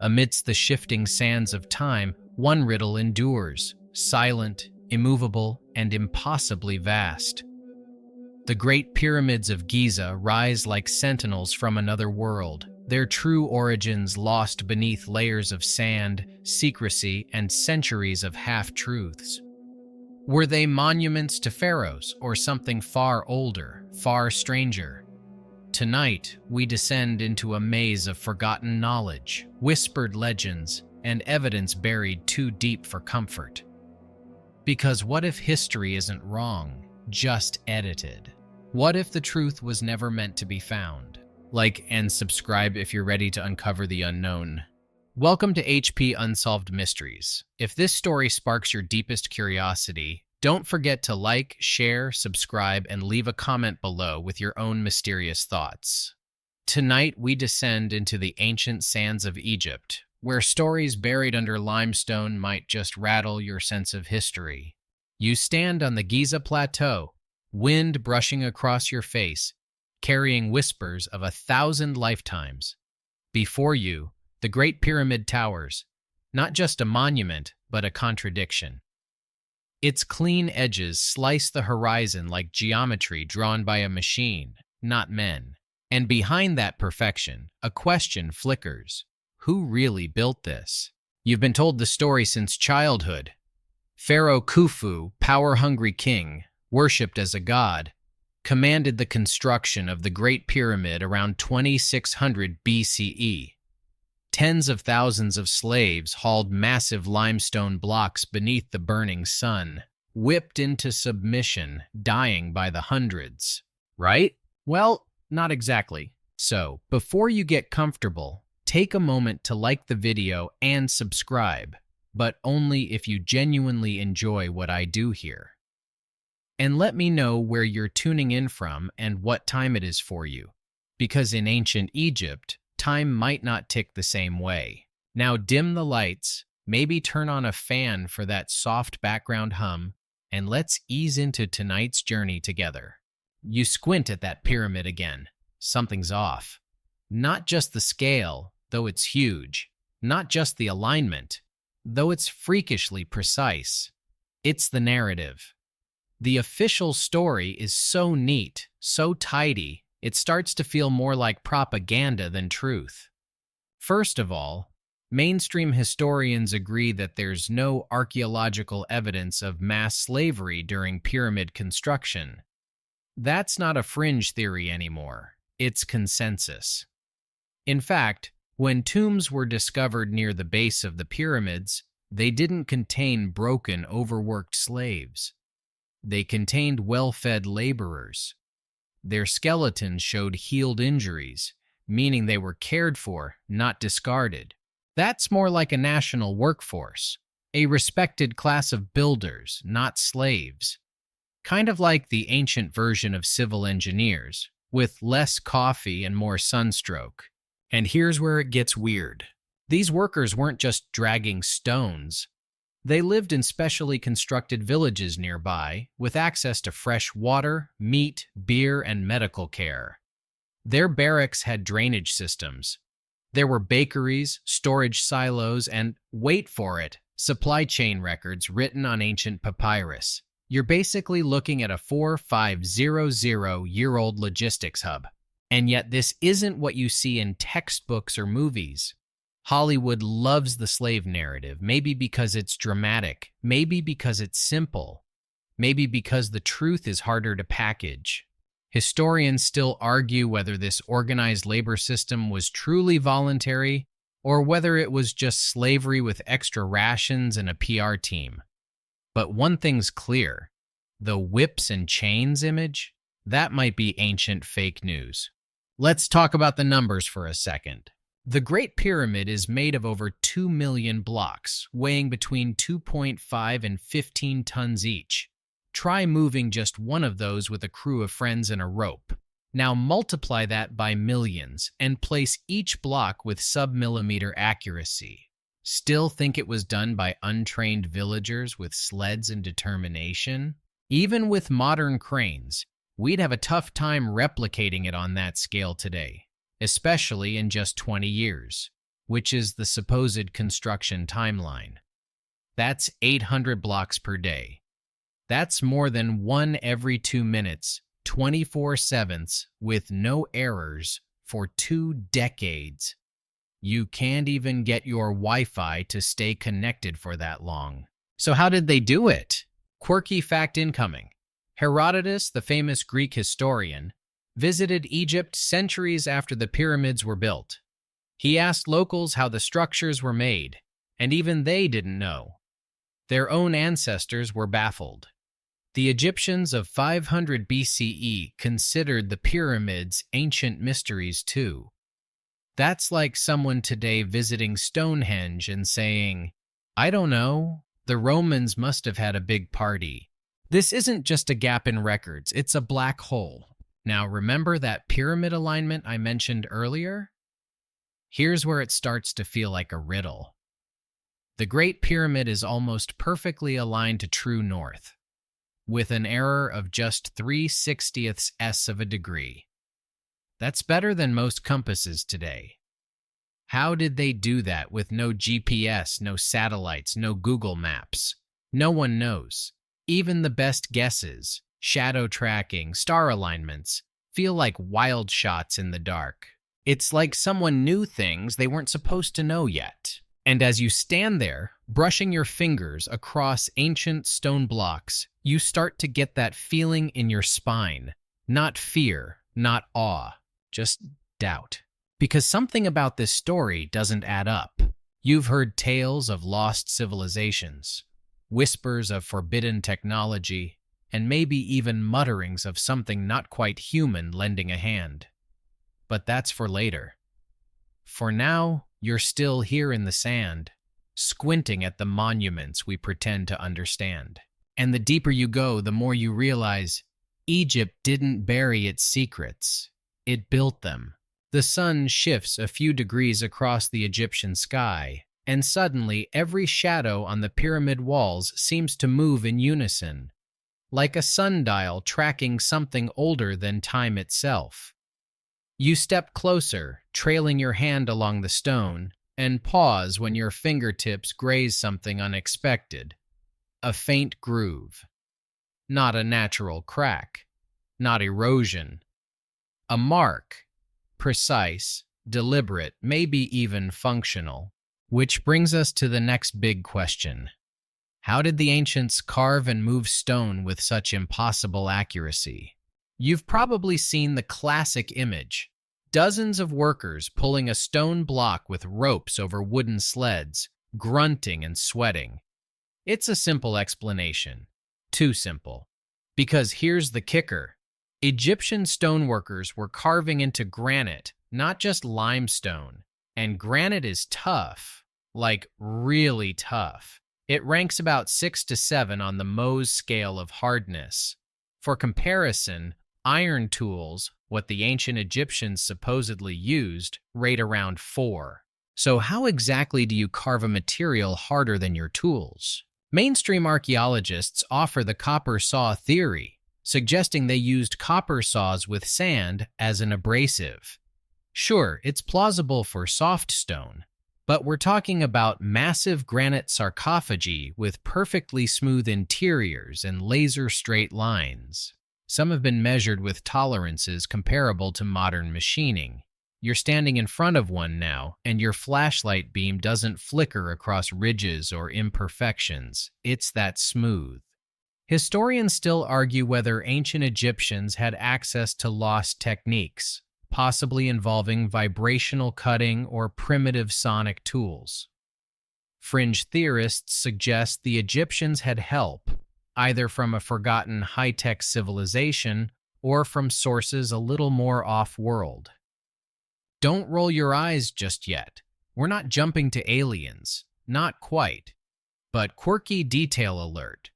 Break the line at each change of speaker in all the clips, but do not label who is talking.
Amidst the shifting sands of time, one riddle endures, silent, immovable, and impossibly vast. The Great Pyramids of Giza rise like sentinels from another world, their true origins lost beneath layers of sand, secrecy, and centuries of half-truths. Were they monuments to pharaohs or something far older, far stranger? Tonight, we descend into a maze of forgotten knowledge, whispered legends, and evidence buried too deep for comfort. Because what if history isn't wrong, just edited? What if the truth was never meant to be found? Like and subscribe if you're ready to uncover the unknown. Welcome to HP Unsolved Mysteries. If this story sparks your deepest curiosity, don't forget to like, share, subscribe, and leave a comment below with your own mysterious thoughts. Tonight, we descend into the ancient sands of Egypt, where stories buried under limestone might just rattle your sense of history. You stand on the Giza plateau, wind brushing across your face, carrying whispers of 1,000 lifetimes. Before you, the Great Pyramid towers, not just a monument, but a contradiction. Its clean edges slice the horizon like geometry drawn by a machine, not men. And behind that perfection, a question flickers. Who really built this? You've been told the story since childhood. Pharaoh Khufu, power-hungry king, worshipped as a god, commanded the construction of the Great Pyramid around 2600 BCE. Tens of thousands of slaves hauled massive limestone blocks beneath the burning sun, whipped into submission, dying by the hundreds. Right? Well, not exactly. So, before you get comfortable, take a moment to like the video and subscribe, but only if you genuinely enjoy what I do here. And let me know where you're tuning in from and what time it is for you, because in ancient Egypt, time might not tick the same way. Now dim the lights, maybe turn on a fan for that soft background hum, and let's ease into tonight's journey together. You squint at that pyramid again. Something's off. Not just the scale, though it's huge. Not just the alignment, though it's freakishly precise. It's the narrative. The official story is so neat, so tidy, it starts to feel more like propaganda than truth. First of all, mainstream historians agree that there's no archaeological evidence of mass slavery during pyramid construction. That's not a fringe theory anymore. It's consensus. In fact, when tombs were discovered near the base of the pyramids, they didn't contain broken, overworked slaves. They contained well-fed laborers. Their skeletons showed healed injuries, meaning they were cared for, not discarded. That's more like a national workforce, a respected class of builders, not slaves. Kind of like the ancient version of civil engineers, with less coffee and more sunstroke. And here's where it gets weird. These workers weren't just dragging stones. They lived in specially constructed villages nearby, with access to fresh water, meat, beer, and medical care. Their barracks had drainage systems. There were bakeries, storage silos, and, wait for it, supply chain records written on ancient papyrus. You're basically looking at a 4,500-year-old logistics hub. And yet this isn't what you see in textbooks or movies. Hollywood loves the slave narrative, maybe because it's dramatic, maybe because it's simple, maybe because the truth is harder to package. Historians still argue whether this organized labor system was truly voluntary or whether it was just slavery with extra rations and a PR team. But one thing's clear, the whips and chains image, that might be ancient fake news. Let's talk about the numbers for a second. The Great Pyramid is made of over 2 million blocks, weighing between 2.5 and 15 tons each. Try moving just one of those with a crew of friends and a rope. Now multiply that by millions and place each block with sub-millimeter accuracy. Still think it was done by untrained villagers with sleds and determination? Even with modern cranes, we'd have a tough time replicating it on that scale today, especially in just 20 years. which is the supposed construction timeline. That's 800 blocks per day. That's more than one every 2 minutes, 24/7 with no errors for 2 decades. You can't even get your Wi-Fi to stay connected for that long. So how did they do it? Quirky fact incoming. Herodotus, the famous Greek historian, visited Egypt centuries after the pyramids were built. He asked locals how the structures were made, and even they didn't know. Their own ancestors were baffled. The Egyptians of 500 BCE considered the pyramids ancient mysteries too. That's like someone today visiting Stonehenge and saying, I don't know, the Romans must have had a big party. This isn't just a gap in records, it's a black hole. Now remember that pyramid alignment I mentioned earlier? Here's where it starts to feel like a riddle. The Great Pyramid is almost perfectly aligned to true north, with an error of just 3/60ths of a degree. That's better than most compasses today. How did they do that with no GPS, no satellites, no Google Maps? No one knows. Even the best guesses, shadow tracking, star alignments, feel like wild shots in the dark. It's like someone knew things they weren't supposed to know yet. And as you stand there, brushing your fingers across ancient stone blocks, you start to get that feeling in your spine. Not fear, not awe, just doubt. Because something about this story doesn't add up. You've heard tales of lost civilizations, whispers of forbidden technology, and maybe even mutterings of something not quite human lending a hand. But that's for later. For now, you're still here in the sand, squinting at the monuments we pretend to understand. And the deeper you go, the more you realize Egypt didn't bury its secrets. It built them. The sun shifts a few degrees across the Egyptian sky, and suddenly every shadow on the pyramid walls seems to move in unison, like a sundial tracking something older than time itself. You step closer, trailing your hand along the stone, and pause when your fingertips graze something unexpected. A faint groove. Not a natural crack. Not erosion. A mark. Precise, deliberate, maybe even functional. Which brings us to the next big question. How did the ancients carve and move stone with such impossible accuracy? You've probably seen the classic image. Dozens of workers pulling a stone block with ropes over wooden sleds, grunting and sweating. It's a simple explanation. Too simple. Because here's the kicker. Egyptian stoneworkers were carving into granite, not just limestone. And granite is tough, like really tough. It ranks about 6 to 7 on the Mohs scale of hardness. For comparison, iron tools, what the ancient Egyptians supposedly used, rate around 4. So how exactly do you carve a material harder than your tools? Mainstream archaeologists offer the copper saw theory, suggesting they used copper saws with sand as an abrasive. Sure, it's plausible for soft stone, but we're talking about massive granite sarcophagi with perfectly smooth interiors and laser-straight lines. Some have been measured with tolerances comparable to modern machining. You're standing in front of one now, and your flashlight beam doesn't flicker across ridges or imperfections. It's that smooth. Historians still argue whether ancient Egyptians had access to lost techniques, possibly involving vibrational cutting or primitive sonic tools. Fringe theorists suggest the Egyptians had help, either from a forgotten high-tech civilization or from sources a little more off-world. Don't roll your eyes just yet. We're not jumping to aliens. Not quite. But quirky detail alert.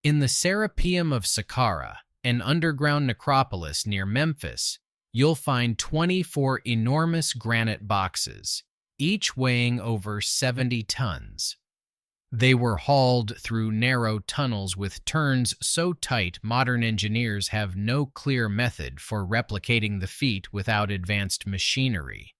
In the Serapeum of Saqqara, an underground necropolis near Memphis, you'll find 24 enormous granite boxes, each weighing over 70 tons. They were hauled through narrow tunnels with turns so tight modern engineers have no clear method for replicating the feat without advanced machinery.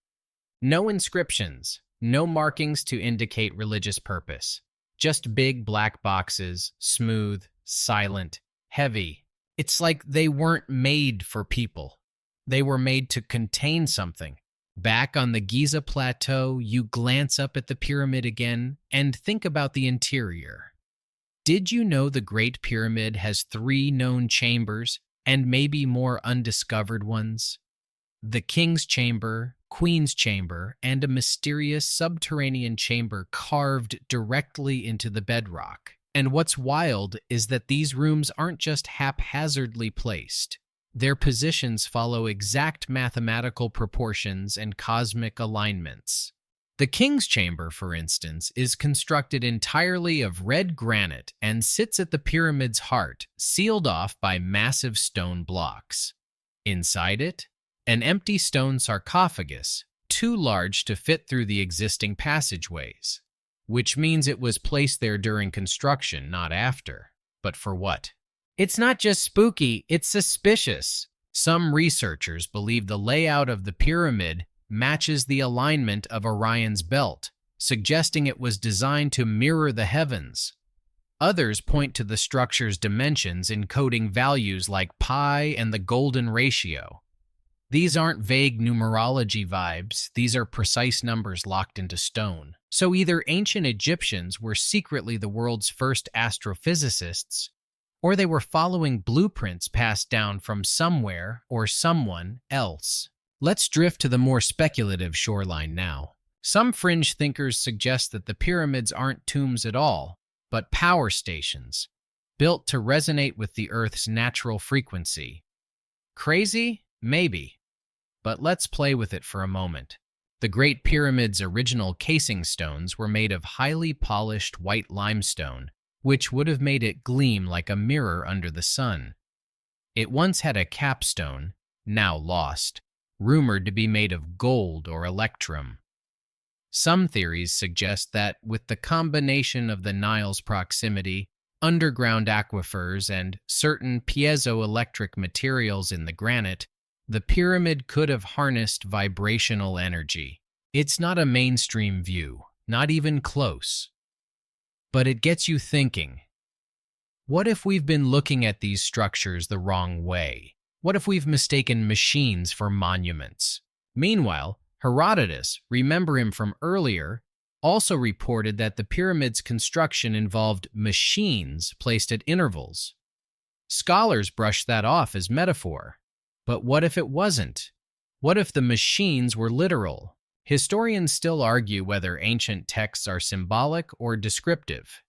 No inscriptions, No markings to indicate religious purpose. Just big black boxes, smooth, silent, heavy. It's like they weren't made for people. They were made to contain something. Back on the Giza plateau, you glance up at the pyramid again and think about the interior. Did you know the Great Pyramid has 3 known chambers and maybe more undiscovered ones? The King's Chamber, Queen's Chamber, and a mysterious subterranean chamber carved directly into the bedrock. And what's wild is that these rooms aren't just haphazardly placed. Their positions follow exact mathematical proportions and cosmic alignments. The King's Chamber, for instance, is constructed entirely of red granite and sits at the pyramid's heart, sealed off by massive stone blocks. Inside it, an empty stone sarcophagus, too large to fit through the existing passageways, which means it was placed there during construction, not after. But for what? It's not just spooky, it's suspicious. Some researchers believe the layout of the pyramid matches the alignment of Orion's belt, suggesting it was designed to mirror the heavens. Others point to the structure's dimensions, encoding values like pi and the golden ratio. These aren't vague numerology vibes, these are precise numbers locked into stone. So either ancient Egyptians were secretly the world's first astrophysicists, or they were following blueprints passed down from somewhere or someone else. Let's drift to the more speculative shoreline now. Some fringe thinkers suggest that the pyramids aren't tombs at all, but power stations, built to resonate with the Earth's natural frequency. Crazy? Maybe. But let's play with it for a moment. The Great Pyramid's original casing stones were made of highly polished white limestone, which would have made it gleam like a mirror under the sun. It once had a capstone, now lost, rumored to be made of gold or electrum. Some theories suggest that with the combination of the Nile's proximity, underground aquifers, and certain piezoelectric materials in the granite, the pyramid could have harnessed vibrational energy. It's not a mainstream view, not even close. But it gets you thinking. What if we've been looking at these structures the wrong way? What if we've mistaken machines for monuments? Meanwhile, Herodotus, remember him from earlier, also reported that the pyramid's construction involved machines placed at intervals. Scholars brush that off as metaphor. But what if it wasn't? What if the machines were literal? Historians still argue whether ancient texts are symbolic or descriptive.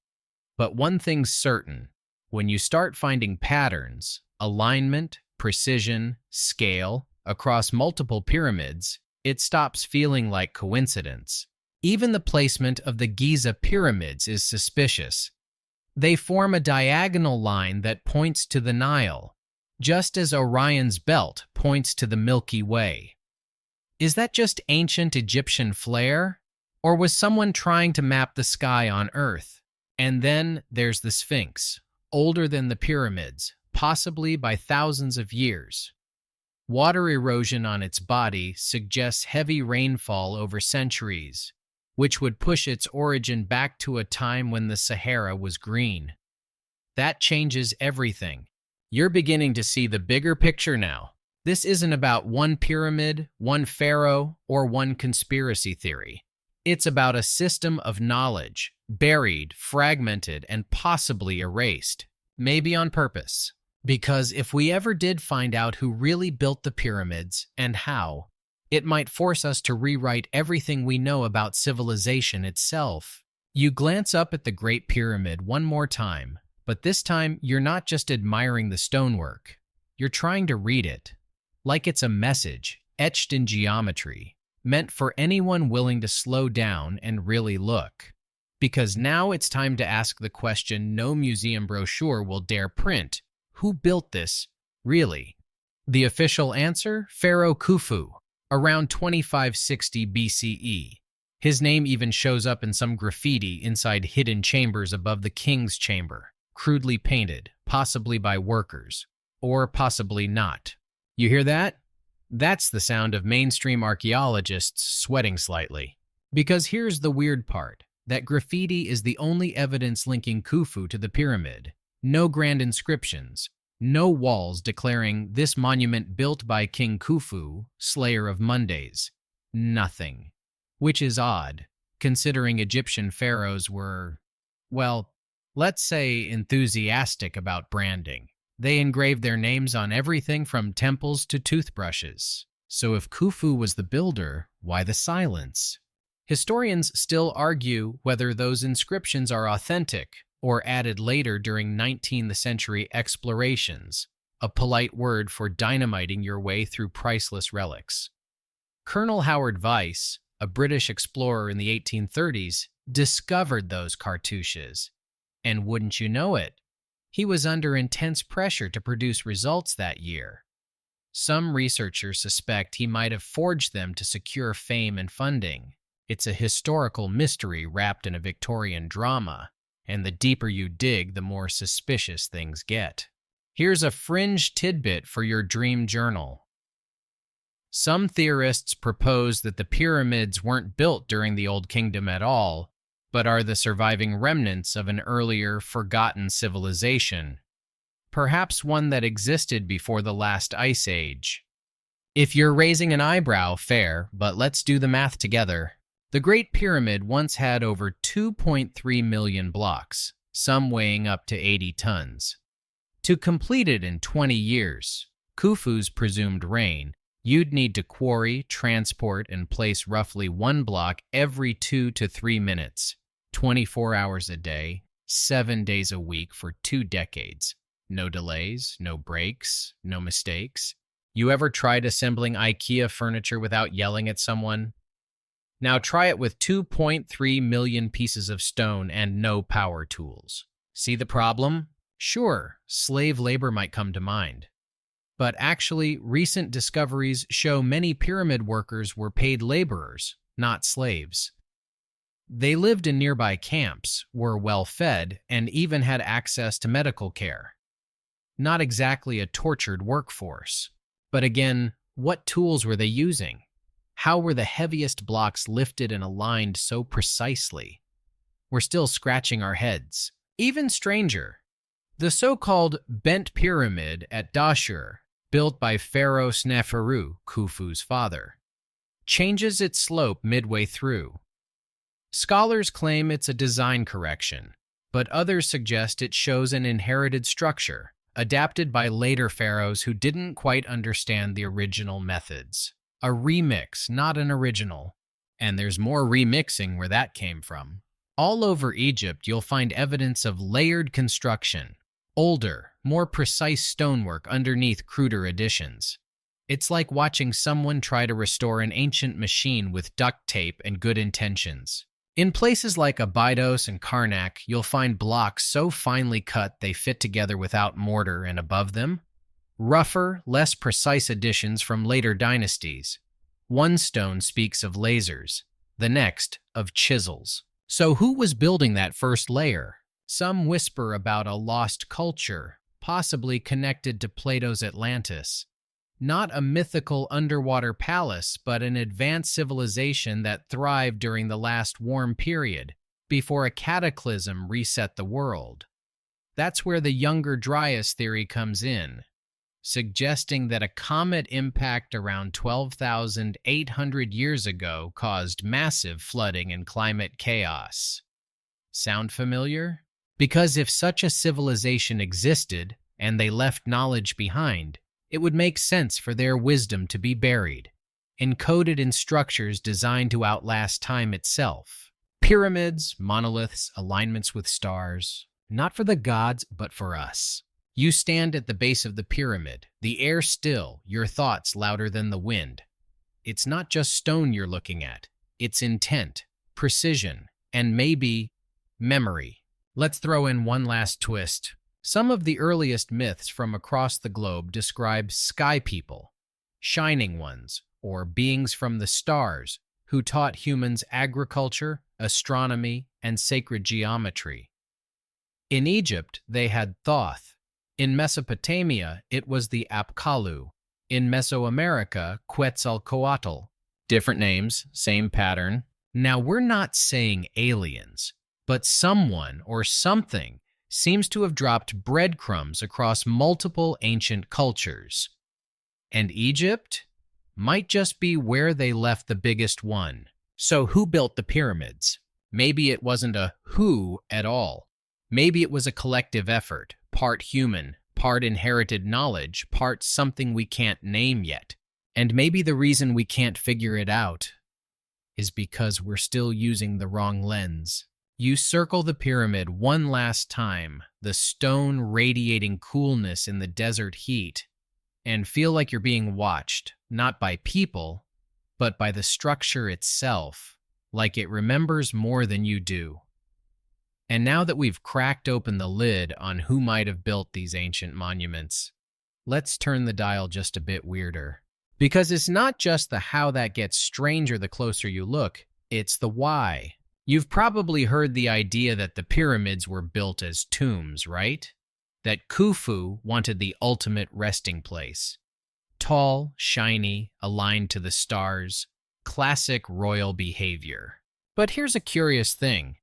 But one thing's certain, when you start finding patterns, alignment, precision, scale, across multiple pyramids, it stops feeling like coincidence. Even the placement of the Giza pyramids is suspicious. They form a diagonal line that points to the Nile, just as Orion's belt points to the Milky Way. Is that just ancient Egyptian flair? Or was someone trying to map the sky on Earth? And then there's the Sphinx, older than the pyramids, possibly by thousands of years. Water erosion on its body suggests heavy rainfall over centuries, which would push its origin back to a time when the Sahara was green. That changes everything. You're beginning to see the bigger picture now. This isn't about one pyramid, one pharaoh, or one conspiracy theory. It's about a system of knowledge, buried, fragmented, and possibly erased. Maybe on purpose. Because if we ever did find out who really built the pyramids and how, it might force us to rewrite everything we know about civilization itself. You glance up at the Great Pyramid one more time, but this time you're not just admiring the stonework. You're trying to read it, like it's a message, etched in geometry, meant for anyone willing to slow down and really look. Because now it's time to ask the question no museum brochure will dare print. Who built this, really? The official answer? Pharaoh Khufu, around 2560 BCE. His name even shows up in some graffiti inside hidden chambers above the king's chamber, crudely painted, possibly by workers, or possibly not. You hear that? That's the sound of mainstream archaeologists sweating slightly. Because here's the weird part, that graffiti is the only evidence linking Khufu to the pyramid. No grand inscriptions, no walls declaring this monument built by King Khufu, slayer of Mondays. Nothing. Which is odd, considering Egyptian pharaohs were, well, let's say enthusiastic about branding. They engraved their names on everything from temples to toothbrushes. So if Khufu was the builder, why the silence? Historians still argue whether those inscriptions are authentic or added later during 19th century explorations, a polite word for dynamiting your way through priceless relics. Colonel Howard Vyse, a British explorer in the 1830s, discovered those cartouches. And wouldn't you know it, he was under intense pressure to produce results that year. Some researchers suspect he might have forged them to secure fame and funding. It's a historical mystery wrapped in a Victorian drama, and the deeper you dig, the more suspicious things get. Here's a fringe tidbit for your dream journal. Some theorists propose that the pyramids weren't built during the Old Kingdom at all, but are the surviving remnants of an earlier, forgotten civilization, perhaps one that existed before the last ice age. If you're raising an eyebrow, fair, but let's do the math together. The Great Pyramid once had over 2.3 million blocks, some weighing up to 80 tons. To complete it in 20 years, Khufu's presumed reign, you'd need to quarry, transport, and place roughly one block every 2 to 3 minutes, 24 hours a day, 7 days a week for 2 decades. No delays, no breaks, no mistakes. You ever tried assembling IKEA furniture without yelling at someone? Now try it with 2.3 million pieces of stone and no power tools. See the problem? Sure, slave labor might come to mind. But actually, recent discoveries show many pyramid workers were paid laborers, not slaves. They lived in nearby camps, were well fed, and even had access to medical care. Not exactly a tortured workforce. But again, what tools were they using? How were the heaviest blocks lifted and aligned so precisely? We're still scratching our heads. Even stranger, the so-called bent pyramid at Dashur, built by Pharaoh Khufu's father, changes its slope midway through. Scholars claim it's a design correction, but others suggest it shows an inherited structure, adapted by later pharaohs who didn't quite understand the original methods. A remix, not an original. And there's more remixing where that came from. All over Egypt, you'll find evidence of layered construction, older, more precise stonework underneath cruder additions. It's like watching someone try to restore an ancient machine with duct tape and good intentions. In places like Abydos and Karnak, you'll find blocks so finely cut they fit together without mortar, and above them, rougher, less precise additions from later dynasties. One stone speaks of lasers, the next of chisels. So who was building that first layer? Some whisper about a lost culture, possibly connected to Plato's Atlantis. Not a mythical underwater palace, but an advanced civilization that thrived during the last warm period, before a cataclysm reset the world. That's where the Younger Dryas theory comes in, suggesting that a comet impact around 12,800 years ago caused massive flooding and climate chaos. Sound familiar? Because if such a civilization existed, and they left knowledge behind, it would make sense for their wisdom to be buried, encoded in structures designed to outlast time itself. Pyramids, monoliths, alignments with stars, not for the gods, but for us. You stand at the base of the pyramid, the air still, your thoughts louder than the wind. It's not just stone you're looking at, it's intent, precision, and maybe memory. Let's throw in one last twist. Some of the earliest myths from across the globe describe sky people, shining ones, or beings from the stars who taught humans agriculture, astronomy, and sacred geometry. In Egypt, they had Thoth. In Mesopotamia, it was the Apkallu. In Mesoamerica, Quetzalcoatl. Different names, same pattern. Now, we're not saying aliens, but someone or something seems to have dropped breadcrumbs across multiple ancient cultures. And Egypt might just be where they left the biggest one. So who built the pyramids? Maybe it wasn't a who at all. Maybe it was a collective effort, part human, part inherited knowledge, part something we can't name yet. And maybe the reason we can't figure it out is because we're still using the wrong lens. You circle the pyramid one last time, the stone radiating coolness in the desert heat, and feel like you're being watched, not by people, but by the structure itself, like it remembers more than you do. And now that we've cracked open the lid on who might have built these ancient monuments, let's turn the dial just a bit weirder. Because it's not just the how that gets stranger the closer you look, it's the why. You've probably heard the idea that the pyramids were built as tombs, right? That Khufu wanted the ultimate resting place. Tall, shiny, aligned to the stars, classic royal behavior. But here's a curious thing.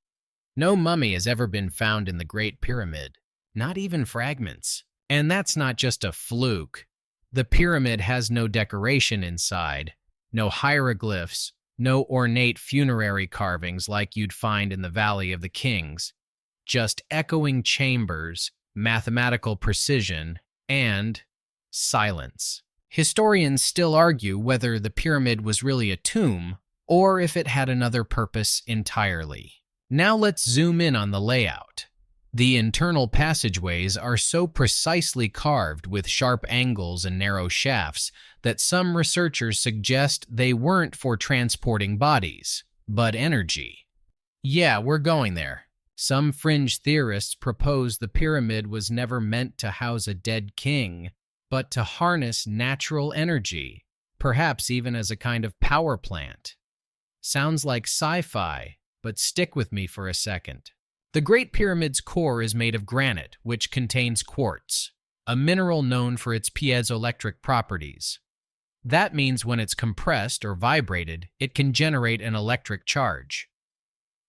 No mummy has ever been found in the Great Pyramid, not even fragments. And that's not just a fluke. The pyramid has no decoration inside, no hieroglyphs, no ornate funerary carvings like you'd find in the Valley of the Kings. Just echoing chambers, mathematical precision, and silence. Historians still argue whether the pyramid was really a tomb or if it had another purpose entirely. Now let's zoom in on the layout. The internal passageways are so precisely carved with sharp angles and narrow shafts that some researchers suggest they weren't for transporting bodies, but energy. Yeah, we're going there. Some fringe theorists propose the pyramid was never meant to house a dead king, but to harness natural energy, perhaps even as a kind of power plant. Sounds like sci-fi, but stick with me for a second. The Great Pyramid's core is made of granite, which contains quartz, a mineral known for its piezoelectric properties. That means when it's compressed or vibrated, it can generate an electric charge.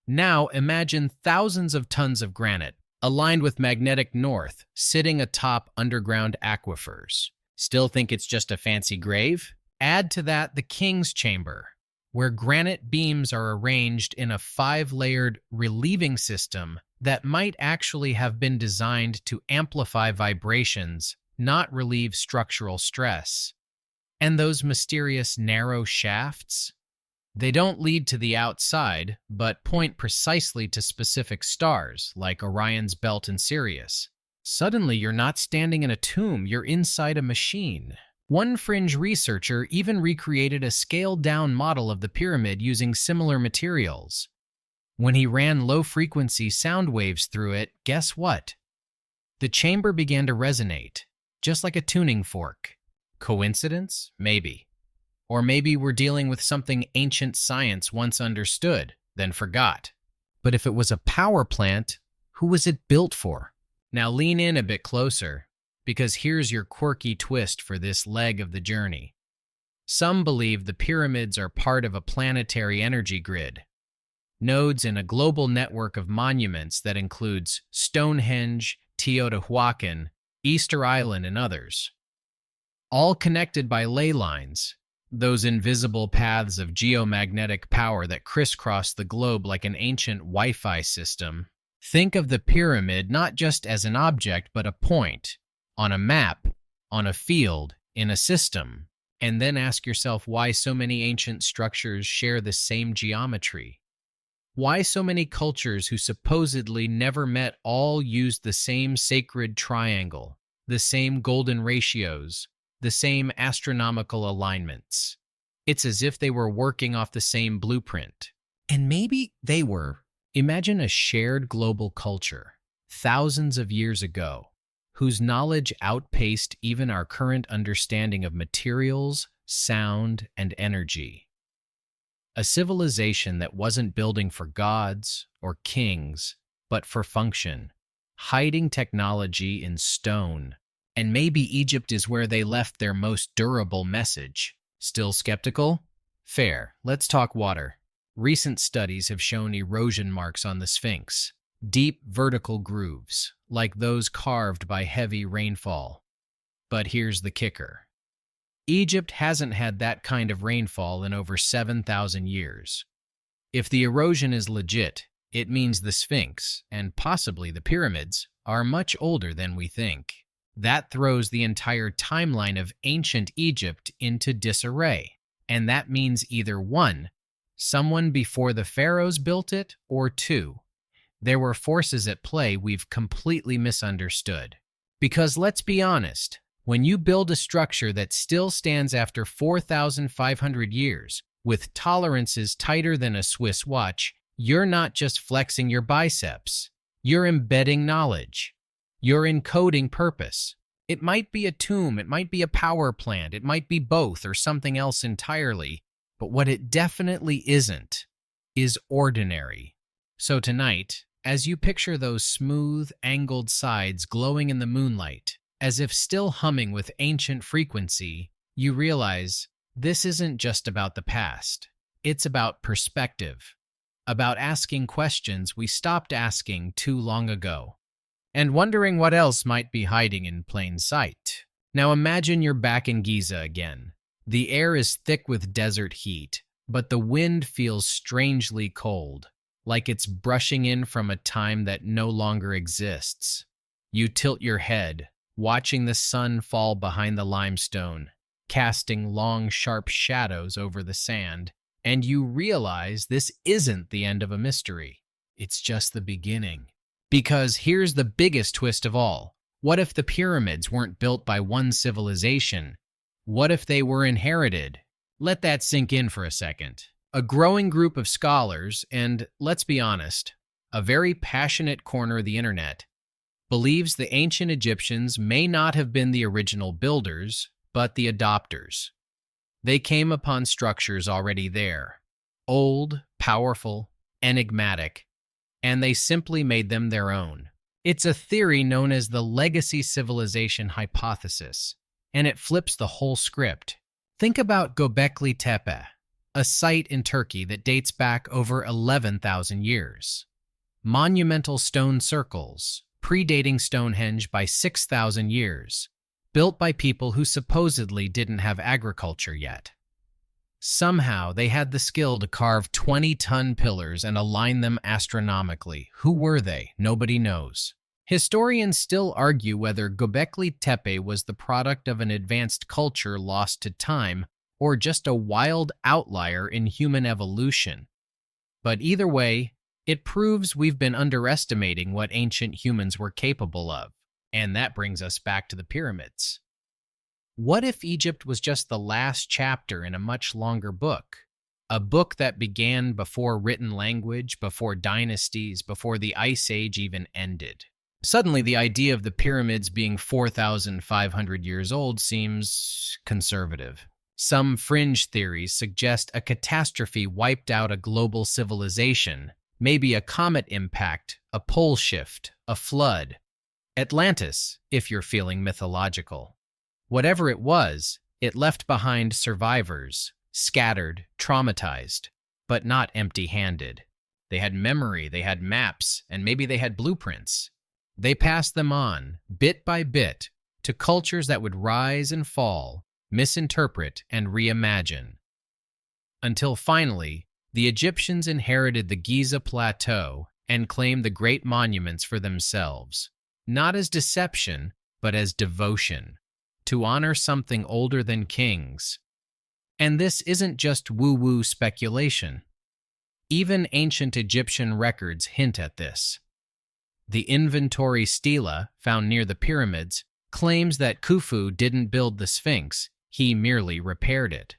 Now imagine thousands of tons of granite, aligned with magnetic north, sitting atop underground aquifers. Still think it's just a fancy grave? Add to that the king's chamber, where granite beams are arranged in a 5-layered relieving system that might actually have been designed to amplify vibrations, not relieve structural stress. And those mysterious narrow shafts? They don't lead to the outside, but point precisely to specific stars, like Orion's belt and Sirius. Suddenly, you're not standing in a tomb, you're inside a machine. One fringe researcher even recreated a scaled-down model of the pyramid using similar materials. When he ran low-frequency sound waves through it, guess what? The chamber began to resonate, just like a tuning fork. Coincidence? Maybe. Or maybe we're dealing with something ancient science once understood, then forgot. But if it was a power plant, who was it built for? Now lean in a bit closer, because here's your quirky twist for this leg of the journey. Some believe the pyramids are part of a planetary energy grid, nodes in a global network of monuments that includes Stonehenge, Teotihuacan, Easter Island, and others. All connected by ley lines, those invisible paths of geomagnetic power that crisscross the globe like an ancient Wi-Fi system. Think of the pyramid not just as an object, but a point, on a map, on a field, in a system. And then ask yourself why so many ancient structures share the same geometry. Why so many cultures who supposedly never met all used the same sacred triangle, the same golden ratios, the same astronomical alignments? It's as if they were working off the same blueprint. And maybe they were. Imagine a shared global culture, thousands of years ago, whose knowledge outpaced even our current understanding of materials, sound, and energy. A civilization that wasn't building for gods or kings, but for function, hiding technology in stone. And maybe Egypt is where they left their most durable message. Still skeptical? Fair. Let's talk water. Recent studies have shown erosion marks on the Sphinx, deep vertical grooves, like those carved by heavy rainfall. But here's the kicker. Egypt hasn't had that kind of rainfall in over 7,000 years. If the erosion is legit, it means the Sphinx, and possibly the pyramids, are much older than we think. That throws the entire timeline of ancient Egypt into disarray. And that means either 1, someone before the pharaohs built it, or 2, there were forces at play we've completely misunderstood. Because let's be honest, when you build a structure that still stands after 4,500 years, with tolerances tighter than a Swiss watch, you're not just flexing your biceps. You're embedding knowledge. You're encoding purpose. It might be a tomb, it might be a power plant, it might be both or something else entirely, but what it definitely isn't is ordinary. So tonight, as you picture those smooth, angled sides glowing in the moonlight, as if still humming with ancient frequency, you realize this isn't just about the past. It's about perspective, about asking questions we stopped asking too long ago, and wondering what else might be hiding in plain sight. Now imagine you're back in Giza again. The air is thick with desert heat, but the wind feels strangely cold, like it's brushing in from a time that no longer exists. You tilt your head, watching the sun fall behind the limestone, casting long, sharp shadows over the sand, and you realize this isn't the end of a mystery. It's just the beginning. Because here's the biggest twist of all. What if the pyramids weren't built by one civilization? What if they were inherited? Let that sink in for a second. A growing group of scholars, and let's be honest, a very passionate corner of the internet, believes the ancient Egyptians may not have been the original builders, but the adopters. They came upon structures already there, old, powerful, enigmatic, and they simply made them their own. It's a theory known as the legacy civilization hypothesis, and it flips the whole script. Think about Göbekli Tepe, a site in Turkey that dates back over 11,000 years. Monumental stone circles, predating Stonehenge by 6,000 years, built by people who supposedly didn't have agriculture yet. Somehow, they had the skill to carve 20-ton pillars and align them astronomically. Who were they? Nobody knows. Historians still argue whether Göbekli Tepe was the product of an advanced culture lost to time or just a wild outlier in human evolution. But either way, it proves we've been underestimating what ancient humans were capable of. And that brings us back to the pyramids. What if Egypt was just the last chapter in a much longer book? A book that began before written language, before dynasties, before the Ice Age even ended. Suddenly, the idea of the pyramids being 4,500 years old seems conservative. Some fringe theories suggest a catastrophe wiped out a global civilization, maybe a comet impact, a pole shift, a flood. Atlantis, if you're feeling mythological. Whatever it was, it left behind survivors, scattered, traumatized, but not empty-handed. They had memory, they had maps, and maybe they had blueprints. They passed them on, bit by bit, to cultures that would rise and fall, misinterpret and reimagine. Until finally, the Egyptians inherited the Giza Plateau and claimed the great monuments for themselves, not as deception, but as devotion, to honor something older than kings. And this isn't just woo-woo speculation. Even ancient Egyptian records hint at this. The inventory stela, found near the pyramids, claims that Khufu didn't build the Sphinx, he merely repaired it.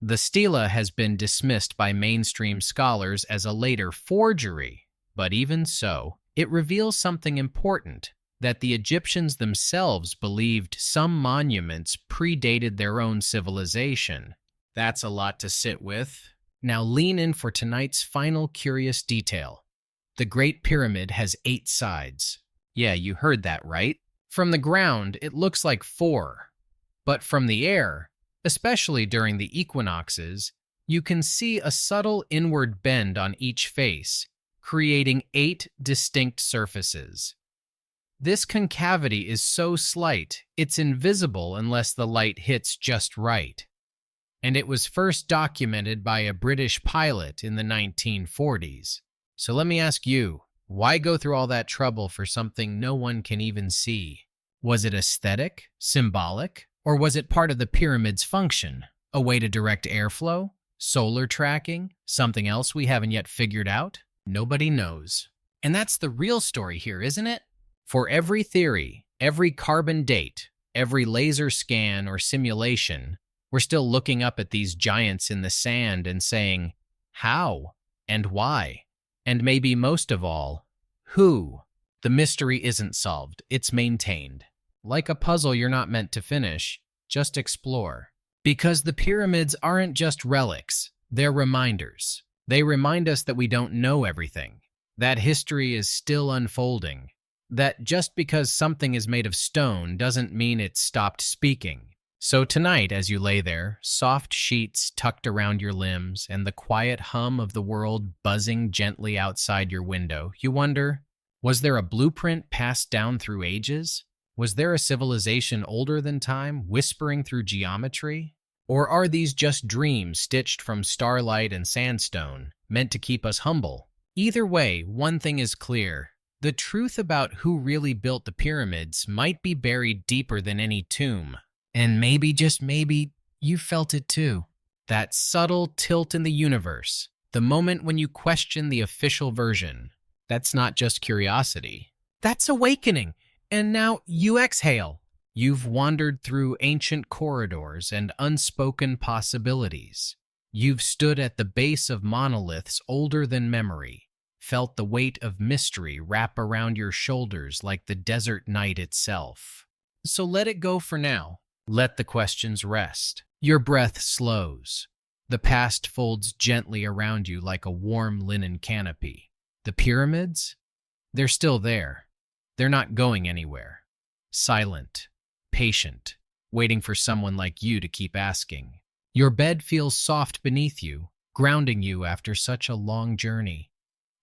The stela has been dismissed by mainstream scholars as a later forgery, but even so, it reveals something important, that the Egyptians themselves believed some monuments predated their own civilization. That's a lot to sit with. Now lean in for tonight's final curious detail. The Great Pyramid has 8 sides. Yeah, you heard that right. From the ground, it looks like 4. But from the air, especially during the equinoxes, You can see a subtle inward bend on each face, creating 8 distinct surfaces. This concavity is so slight, it's invisible unless the light hits just right. And it was first documented by a British pilot in the 1940s. So let me ask you, why go through all that trouble for something no one can even see? Was it aesthetic, symbolic, or was it part of the pyramid's function? A way to direct airflow? Solar tracking? Something else we haven't yet figured out? Nobody knows. And that's the real story here, isn't it? For every theory, every carbon date, every laser scan or simulation, we're still looking up at these giants in the sand and saying, how and why? And maybe most of all, who? The mystery isn't solved, it's maintained. Like a puzzle you're not meant to finish, just explore. Because the pyramids aren't just relics, they're reminders. They remind us that we don't know everything, that history is still unfolding, that just because something is made of stone doesn't mean it stopped speaking. So tonight, as you lay there, soft sheets tucked around your limbs and the quiet hum of the world buzzing gently outside your window, you wonder, was there a blueprint passed down through ages? Was there a civilization older than time, whispering through geometry? Or are these just dreams stitched from starlight and sandstone, meant to keep us humble? Either way, one thing is clear. The truth about who really built the pyramids might be buried deeper than any tomb. And maybe, just maybe, you felt it too. That subtle tilt in the universe, the moment when you question the official version. That's not just curiosity. That's awakening. And now you exhale. You've wandered through ancient corridors and unspoken possibilities. You've stood at the base of monoliths older than memory, felt the weight of mystery wrap around your shoulders like the desert night itself. So let it go for now. Let the questions rest. Your breath slows. The past folds gently around you like a warm linen canopy. The pyramids? They're still there. They're not going anywhere. Silent, patient, waiting for someone like you to keep asking. Your bed feels soft beneath you, grounding you after such a long journey.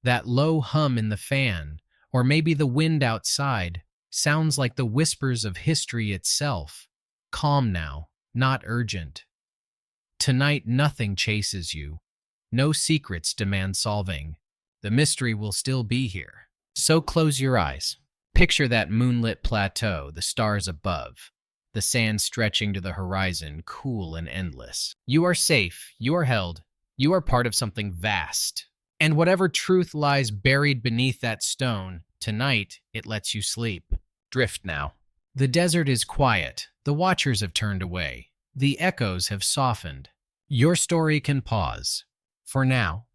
That low hum in the fan, or maybe the wind outside, sounds like the whispers of history itself. Calm now, not urgent. Tonight nothing chases you. No secrets demand solving. The mystery will still be here. So close your eyes. Picture that moonlit plateau, the stars above, the sand stretching to the horizon, cool and endless. You are safe, you are held, you are part of something vast. And whatever truth lies buried beneath that stone, tonight it lets you sleep. Drift now. The desert is quiet, the watchers have turned away, the echoes have softened. Your story can pause. For now.